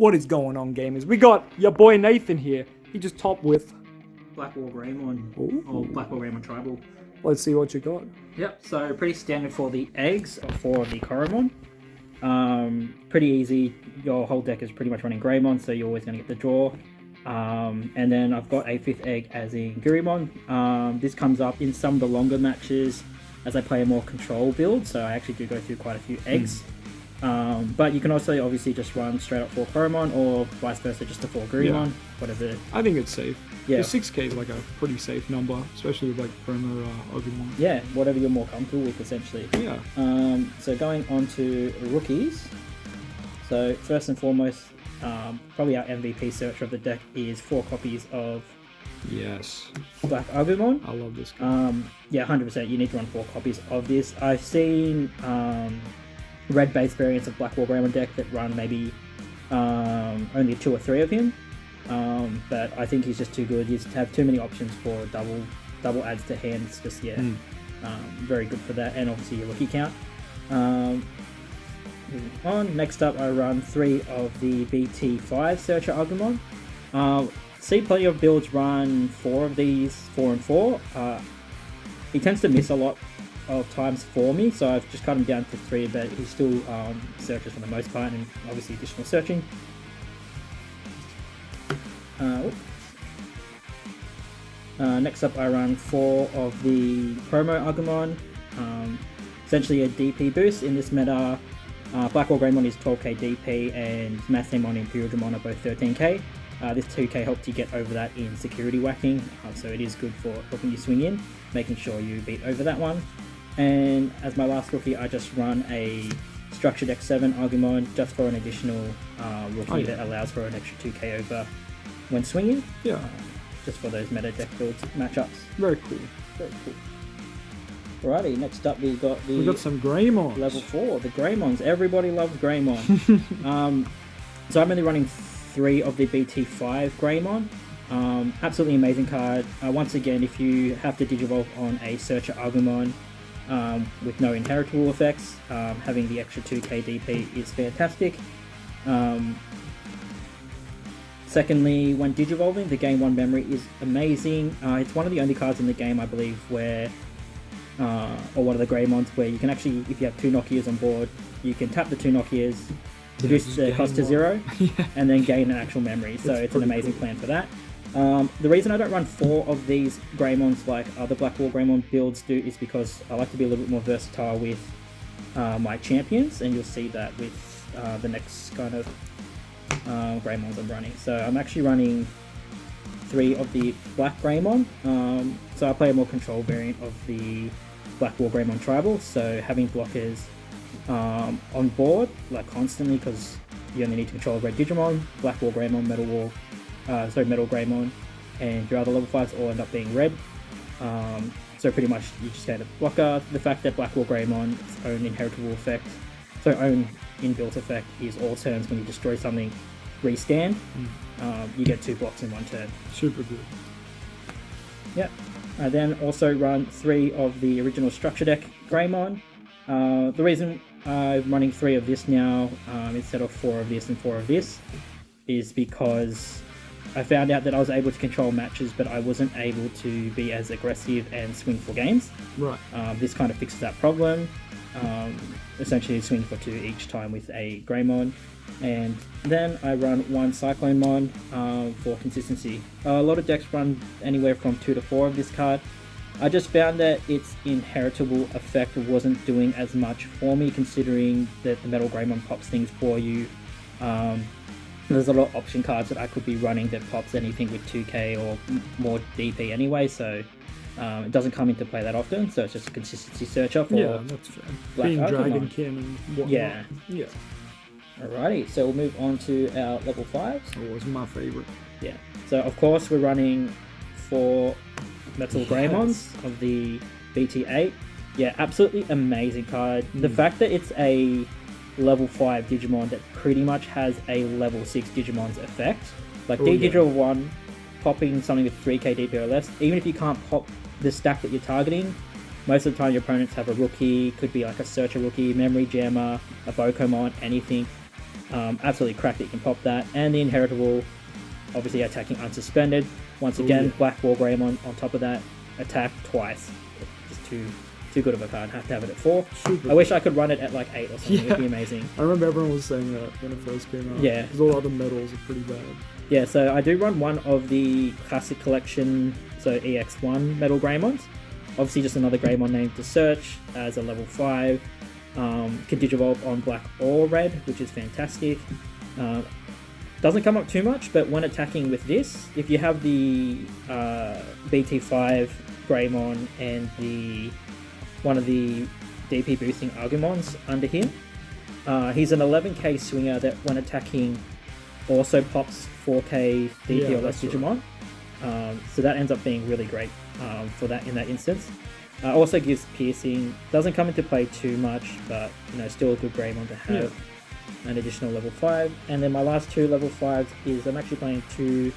What is going on, gamers? We got your boy Nathan here. He just topped with... BlackWarGreymon, or BlackWarGreymon Tribal. Let's see what you got. Yep, so pretty standard for the eggs for the Koromon. Pretty easy. Your whole deck is pretty much running Greymon, so you're always going to get the draw. And then I've got a 5th egg as in Gurumon. This comes up in some of the longer matches as I play a more control build, so I actually do go through quite a few eggs. But you can also obviously just run straight up 4 Koromon, or vice versa, just a 4 Gurumon, whatever. I think it's safe. Yeah. The 6k is like a pretty safe number, especially with like promo Ogumon. Yeah, whatever you're more comfortable with, essentially. Yeah. So going on to rookies. So first and foremost, probably our MVP searcher of the deck is 4 copies of Yes. Black Agumon. I love this guy. Yeah, 100%. You need to run 4 copies of this. I've seen red-based variants of BlackWarGreymon deck that run maybe only 2 or 3 of him. But I think he's just too good. You just have too many options for double adds to hands. Just very good for that, and obviously your rookie count. Next up, I run 3 of the BT5 Searcher Agumon. See plenty of builds run 4 of these, 4 and 4. He tends to miss a lot of times for me, so I've just cut him down to 3, but he still searches for the most part, and obviously additional searching. Next up, I run 4 of the promo Agumon. Essentially a DP boost. In this meta, BlackWarGreymon is 12k DP, and Mathemon and Imperialdramon are both 13k. This 2k helps you get over that in security whacking, so it is good for helping you swing in, making sure you beat over that one. And as my last rookie, I just run a Structured X7 Agumon just for an additional rookie that allows for an extra 2k over when swinging. Yeah. Just for those meta deck builds matchups. Very cool. Very cool. Alrighty, next up we got some Greymons. Level 4, the Greymons. Everybody loves Greymon. So I'm only running 3 of the BT5 Greymon. Absolutely amazing card. Once again, if you have to Digivolve on a Searcher Agumon with no inheritable effects, having the extra 2k DP is fantastic. Secondly, when Digivolving, the Game 1 memory is amazing. It's one of the only cards in the game, I believe, where, or one of the Greymons, where you can actually, if you have 2 Nokias on board, you can tap the 2 Nokias, reduce the cost to 0, and then gain an actual memory. So it's an amazing plan for that. The reason I don't run 4 of these Greymons like other BlackWarGreymon builds do is because I like to be a little bit more versatile with my champions, and you'll see that with the next kind of Greymons I'm running. So I'm actually running 3 of the Black Greymon. So I play a more control variant of the BlackWarGreymon Tribal, so having blockers on board like constantly, because you only need to control red Digimon, BlackWarGreymon, Metal Greymon, and your other level 5s all end up being red. So pretty much you just get a blocker. The fact that BlackWarGreymon's own inheritable effect, so own inbuilt effect, is all turns when you destroy something, restand. You get 2 blocks in 1 turn. Super good. Yep. I then also run 3 of the original structure deck Greymon. The reason I'm running 3 of this now instead of 4 of this and 4 of this is because I found out that I was able to control matches, but I wasn't able to be as aggressive and swing for games. Right. This kind of fixes that problem. Essentially swing for 2 each time with a Greymon. And then I run 1 Cyclonemon for consistency. A lot of decks run anywhere from 2 to 4 of this card. I just found that its inheritable effect wasn't doing as much for me, considering that the Metal Greymon pops things for you. There's a lot of option cards that I could be running that pops anything with 2k or more DP anyway, so it doesn't come into play that often, so it's just a consistency searcher for that's fair. Black Being Agumon. Dragonkin and whatnot. Yeah. Alrighty, so we'll move on to our level 5s. Always my favourite. Yeah. So of course we're running 4 Metal Greymons of the BT8. Yeah, absolutely amazing card. The fact that it's a level 5 Digimon that pretty much has a level 6 Digimon's effect. Like Digital 1, popping something with 3k DP or less, even if you can't pop the stack that you're targeting, most of the time your opponents have a rookie, could be like a Searcher rookie, Memory Jammer, a Bokomon, anything. Absolutely cracked that you can pop that. And the inheritable, obviously attacking unsuspended. Once again, BlackWarGreymon on top of that, attack twice. Just too good of a card. Have to have it at 4. I wish I could run it at like 8 or something. It'd be amazing. I remember everyone was saying that when it first came out. Yeah. Because all the other medals are pretty bad. Yeah, so I do run one of the classic collection, so EX1 Metal Greymons. Obviously just another Greymon name to search as a level 5. Can Digivolve on black or red, which is fantastic. Doesn't come up too much, but when attacking with this, if you have the BT5 Greymon and one of the DP boosting Agumons under him, he's an 11k swinger that when attacking also pops 4k DP or less Digimon. So that ends up being really great for that in that instance. Also gives piercing. Doesn't come into play too much, but still a good Greymon to have. An additional level 5. And then my last 2 level 5s is I'm actually playing 2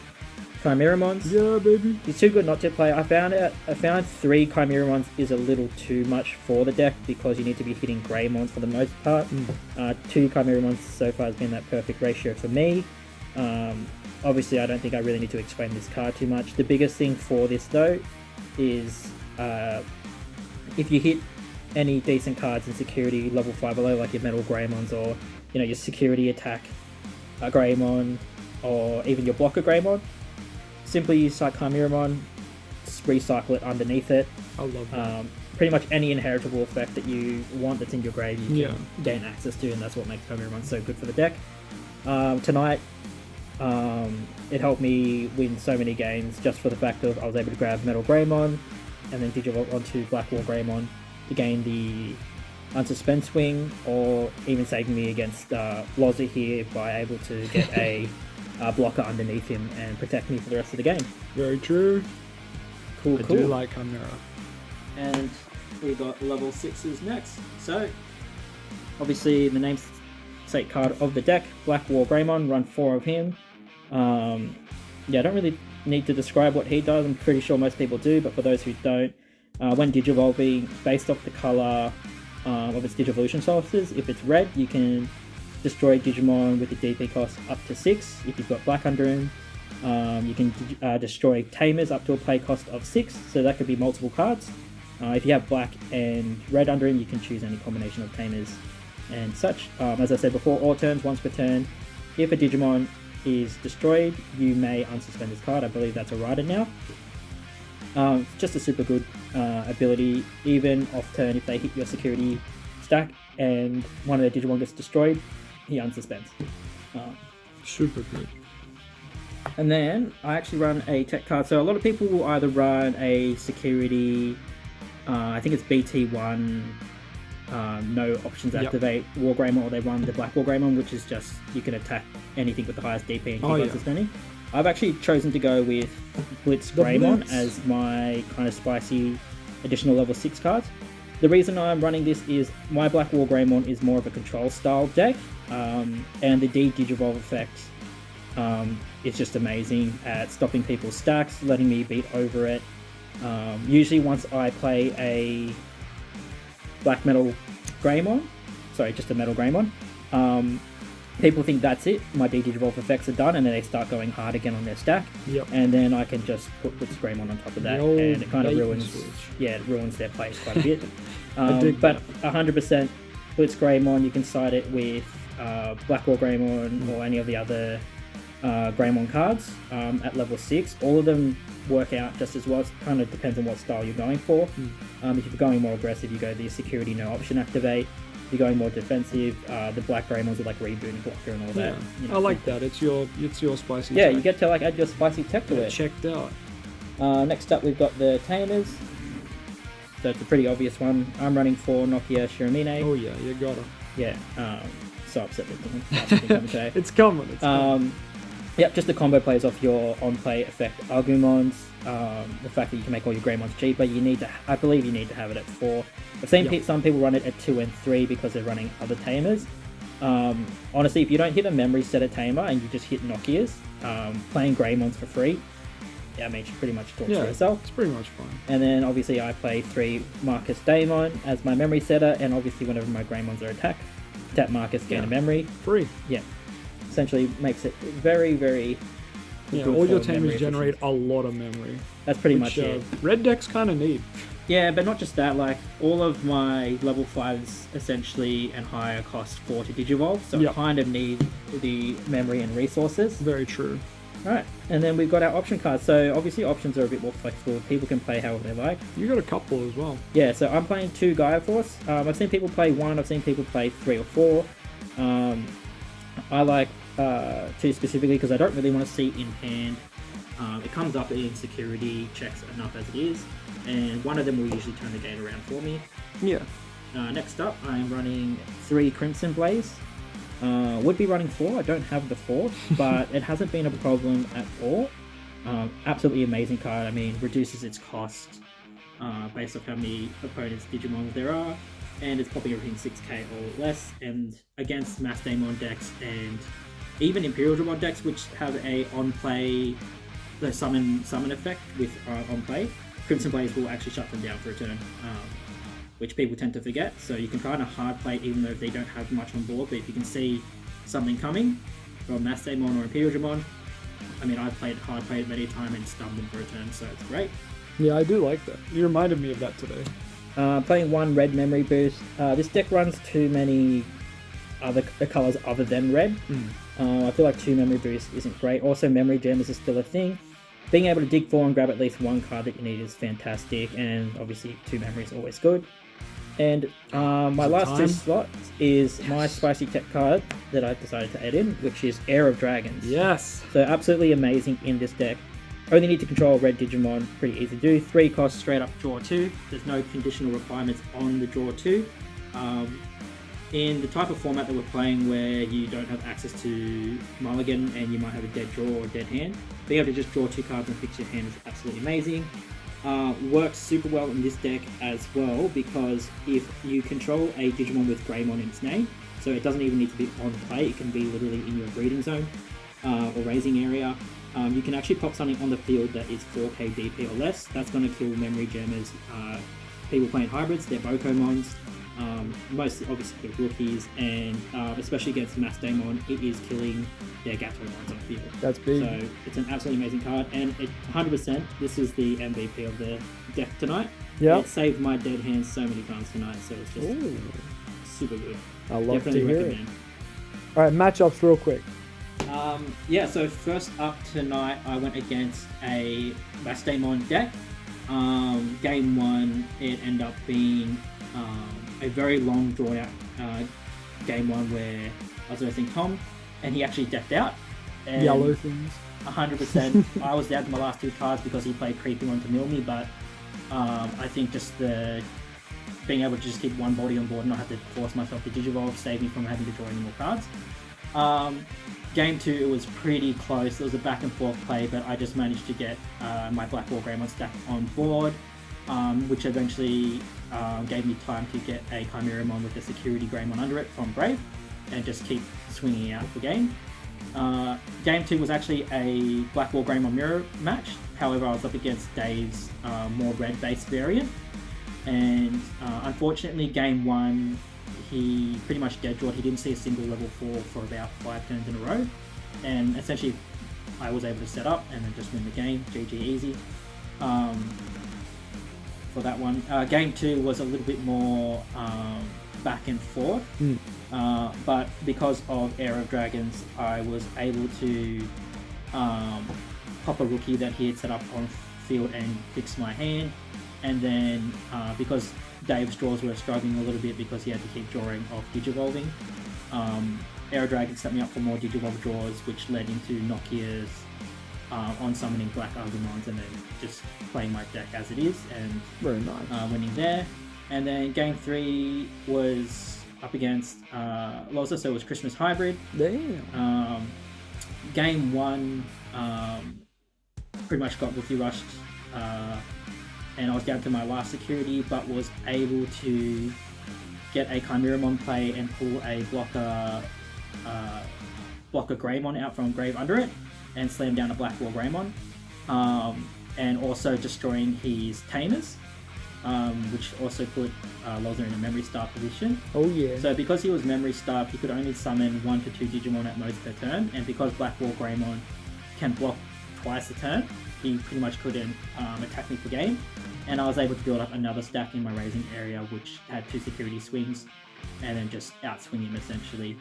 Chimeramons. Yeah, baby. It's too good not to play. I found 3 Chimeramons is a little too much for the deck because you need to be hitting Greymons for the most part. 2 Chimeramons so far has been that perfect ratio for me. Obviously, I don't think I really need to explain this card too much. The biggest thing for this though is if you hit any decent cards in security level 5 below, like your Metal Greymons or your security attack Greymon or even your blocker Greymon, simply use Chimeramon, recycle it underneath it. I love that. Pretty much any inheritable effect that you want that's in your grave you can gain access to, and that's what makes Tamer so good for the deck. Tonight it helped me win so many games just for the fact of I was able to grab Metal Greymon and then Digivolve onto BlackWarGreymon to gain the unsuspend swing, or even saving me against LOZA here by able to get a blocker underneath him and protect me for the rest of the game. Very true. Cool. I do like Chimera. And we got level 6s next. So, obviously the namesake card of the deck, BlackWarGreymon, run 4 of him. I don't really need to describe what he does. I'm pretty sure most people do, but for those who don't, when Digivolving, based off the color of its Digivolution sources, if it's red, you can destroy Digimon with the DP cost up to 6. If you've got black under him, you can destroy Tamers up to a play cost of 6, so that could be multiple cards. If you have black and red under him, you can choose any combination of Tamers and such. As I said before, all turns, once per turn, if a Digimon is destroyed, you may unsuspend this card. I believe that's a rider now. Just a super good ability. Even off turn, if they hit your security stack and one of their Digimon gets destroyed, he unsuspends. Super good. And then I actually run a tech card. So a lot of people will either run a security, I think it's BT1, no options activate Wargreymon, or they run the BlackWarGreymon, which is just you can attack anything with the highest DP and keep unsuspending. I've actually chosen to go with BlackWarGreymon as my kind of spicy additional level 6 cards. The reason I'm running this is my BlackWarGreymon is more of a control style deck, and the Digivolve effect is just amazing at stopping people's stacks, letting me beat over it. Usually once I play a black metal Greymon, sorry, just a metal Greymon, people think that's it, my Digivolve effects are done, and then they start going hard again on their stack. And then I can just put Greymon on top of that, and it kind of ruins their plays quite a bit. But 100% BlackWarGreymon, you can side it with BlackWarGreymon or any of the other Greymon cards at level 6. All of them work out just as well. It kind of depends on what style you're going for. If you're going more aggressive, you go the security no option activate. If you're going more defensive, the black Greymons with like reboot and blocker and all that. I like that. It's your spicy. Yeah, tech. you get to like add your spicy tech to it. Checked out. Next up, we've got the Tamers. So it's a pretty obvious one. I'm running for Nokia Shiramine. Oh yeah, you got it. Yeah. So upset that It's coming. It's coming. Yep, just the combo plays off your on-play effect Agumons. The fact that you can make all your Greymons cheaper, I believe you need to have it at 4. I've seen some people run it at 2 and 3 because they're running other Tamers. Honestly, if you don't hit a memory set of Tamer and you just hit Nokias, playing Greymons for free, I mean, you pretty much talk to yourself. It's pretty much fun. And then obviously I play 3 Marcus Daemon as my memory setter, and obviously whenever my Greymons are attacked, tap Marcus, gain a memory. Free. Yeah. essentially makes it very, very Yeah, good all your for memory tamers generate efficiency. a lot of memory. That's pretty Which much it. red decks kind of need. Yeah, but not just that, like, all of my level 5s essentially and higher cost 4 to Digivolve, so Yep. I kind of need the memory and resources. Very true. Alright, and then we've got our option cards. So obviously options are a bit more flexible. People can play however they like. You got a couple as well. Yeah, so I'm playing 2 Gaia Force. I've seen people play 1, I've seen people play 3 or 4. I like 2 specifically because I don't really want to see in hand. It comes up in security checks enough as it is, and one of them will usually turn the game around for me. Yeah. Next up, I am running 3 Crimson Blaze. Would be running 4, I don't have the 4th, but it hasn't been a problem at all. Absolutely amazing card. I mean, reduces its cost based off how many opponents' Digimons there are, and it's popping everything 6k or less, and against Mass Daemon decks and even Imperial Dramon decks, which have a on-play, the summon effect with on-play, Crimson Blaze will actually shut them down for a turn, which people tend to forget. So you can kind of hard play even though they don't have much on board, but if you can see something coming from Mass Daemon or Imperial Dramon, I mean, I've hard played it many times and stunned them for a turn, so it's great. Yeah, I do like that. You reminded me of that today. Playing 1 red memory boost. This deck runs too many other colors other than red. I feel like 2 memory boost isn't great. Also, memory gems is still a thing. Being able to dig for and grab at least 1 card that you need is fantastic, and obviously 2 memory is always good. And my last 2 slots is my spicy tech card that I decided to add in, which is Heir of Dragons. Yes. So absolutely amazing in this deck. Only need to control red Digimon, pretty easy to do. 3 costs, straight up draw 2. There's no conditional requirements on the draw 2. In the type of format that we're playing where you don't have access to mulligan and you might have a dead draw or a dead hand, being able to just draw 2 cards and fix your hand is absolutely amazing. Works super well in this deck as well, because if you control a Digimon with Greymon in its name, so it doesn't even need to be on play, it can be literally in your breeding zone or raising area, you can actually pop something on the field that is 4k DP or less. That's going to kill memory gemmers, people playing hybrids, they're Bokomons, most obviously rookies, and especially against Mass Daemon, it is killing their Gatomons on the field. That's big. So it's an absolutely amazing card, and it 100%, this is the MVP of the deck tonight. Yeah. It saved my dead hands so many times tonight, so it's just Ooh. super good. I love Definitely to hear recommend. it. All right, matchups real quick. Yeah, so first up tonight, I went against a Mass Daemon deck. Game 1, it ended up being a very long drawn out game 1 where I was versing Tom, and he actually decked out. And Yellow things. 100%. I was down to my last 2 cards because he played Creepy One to mill me, but I think just the being able to just keep 1 body on board and not have to force myself to Digivolve saved me from having to draw any more cards. Game 2, it was pretty close. It was a back and forth play, but I just managed to get my BlackWarGreymon stack on board, which eventually gave me time to get a Chimeramon with a security Greymon under it from Brave, and just keep swinging out the game. Game 2 was actually a BlackWarGreymon mirror match. However, I was up against Dave's more red-based variant, and unfortunately, Game 1, he pretty much dead drawed. He didn't see a single level 4 for about 5 turns in a row, and essentially I was able to set up and then just win the game. GG easy for that one. Game 2 was a little bit more back and forth, but because of Heir of Dragons, I was able to pop a rookie that he had set up on field and fix my hand, and then because Dave's draws were struggling a little bit because he had to keep drawing off Digivolving, Heir Dragon set me up for more Digivolve draws, which led into Nokia's on summoning Black Argumons and then just playing my deck as it is and Very nice. winning there. And then game 3 was up against LOZA, so it was Christmas Hybrid. Damn. Game 1 pretty much got Wookiee rushed, and I was down to my last security, but was able to get a Chimeramon play and pull a BlackWarGreymon out from Grave under it, and slam down a BlackWarGreymon, and also destroying his Tamers. which also put LOZA in a memory star position. Oh yeah. So because he was memory starved, he could only summon 1 to 2 Digimon at most per turn, and because BlackWarGreymon can block twice a turn, he pretty much couldn't attack me for game. And I was able to build up another stack in my raising area, which had 2 security swings, and then just outswing him essentially.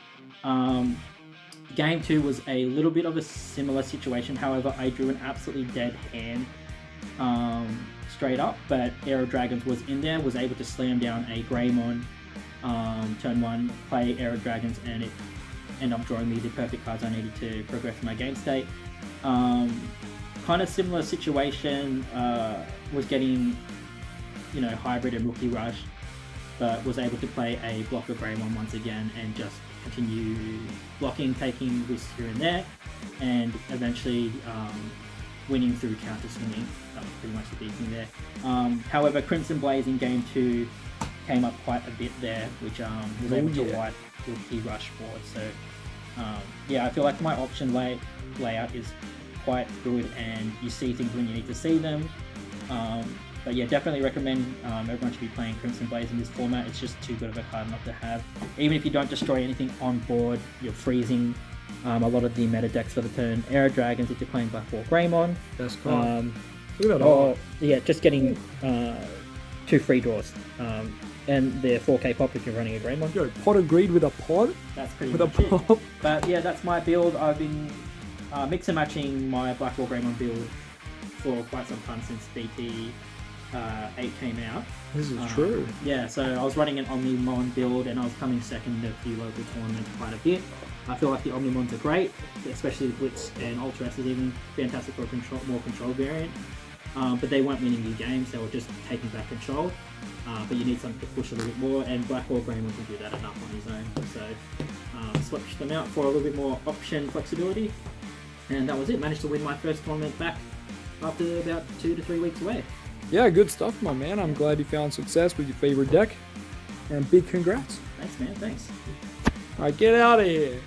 Game 2 was a little bit of a similar situation, however I drew an absolutely dead hand straight up, but Aero Dragons was in there, was able to slam down a Greymon turn 1, play Aero Dragons, and it ended up drawing me the perfect cards I needed to progress my game state. Kind of similar situation, was getting, hybrid and rookie rush, but was able to play a BlackWarGreymon once again and just continue blocking, taking risks here and there, and eventually winning through counter swinging. That was pretty much the big thing there. However, Crimson Blaze in game 2 came up quite a bit there, which was able to wipe rookie rush board. So I feel like my option layout is quite good, and you see things when you need to see them. But yeah, definitely recommend everyone should be playing Crimson Blaze in this format. It's just too good of a card not to have. Even if you don't destroy anything on board, you're freezing a lot of the meta decks for the turn. Aero Dragons if you're playing BlackWarGreymon. That's cool. Look at that. Or, just getting 2 free draws. And they're 4K pop if you're running a Greymon. Yo, pot agreed with a pod? That's pretty with much a pop. it. But yeah, that's my build. I've been mix and matching my BlackWarGreymon build for quite some time since BT 8 came out. This is true. Yeah, so I was running an Omnimon build and I was coming second in a few local tournaments quite a bit. I feel like the Omnimons are great, especially the Blitz and Ultra S is even fantastic for a more control variant. But they weren't winning you games, they were just taking back control. But you need something to push a little bit more, and BlackWarGreymon can do that enough on his own. So switched them out for a little bit more option flexibility. And that was it. Managed to win my first tournament back after about 2 to 3 weeks away. Yeah, good stuff, my man. I'm glad you found success with your favorite deck. And big congrats. Thanks, man. Thanks. Alright, get out of here.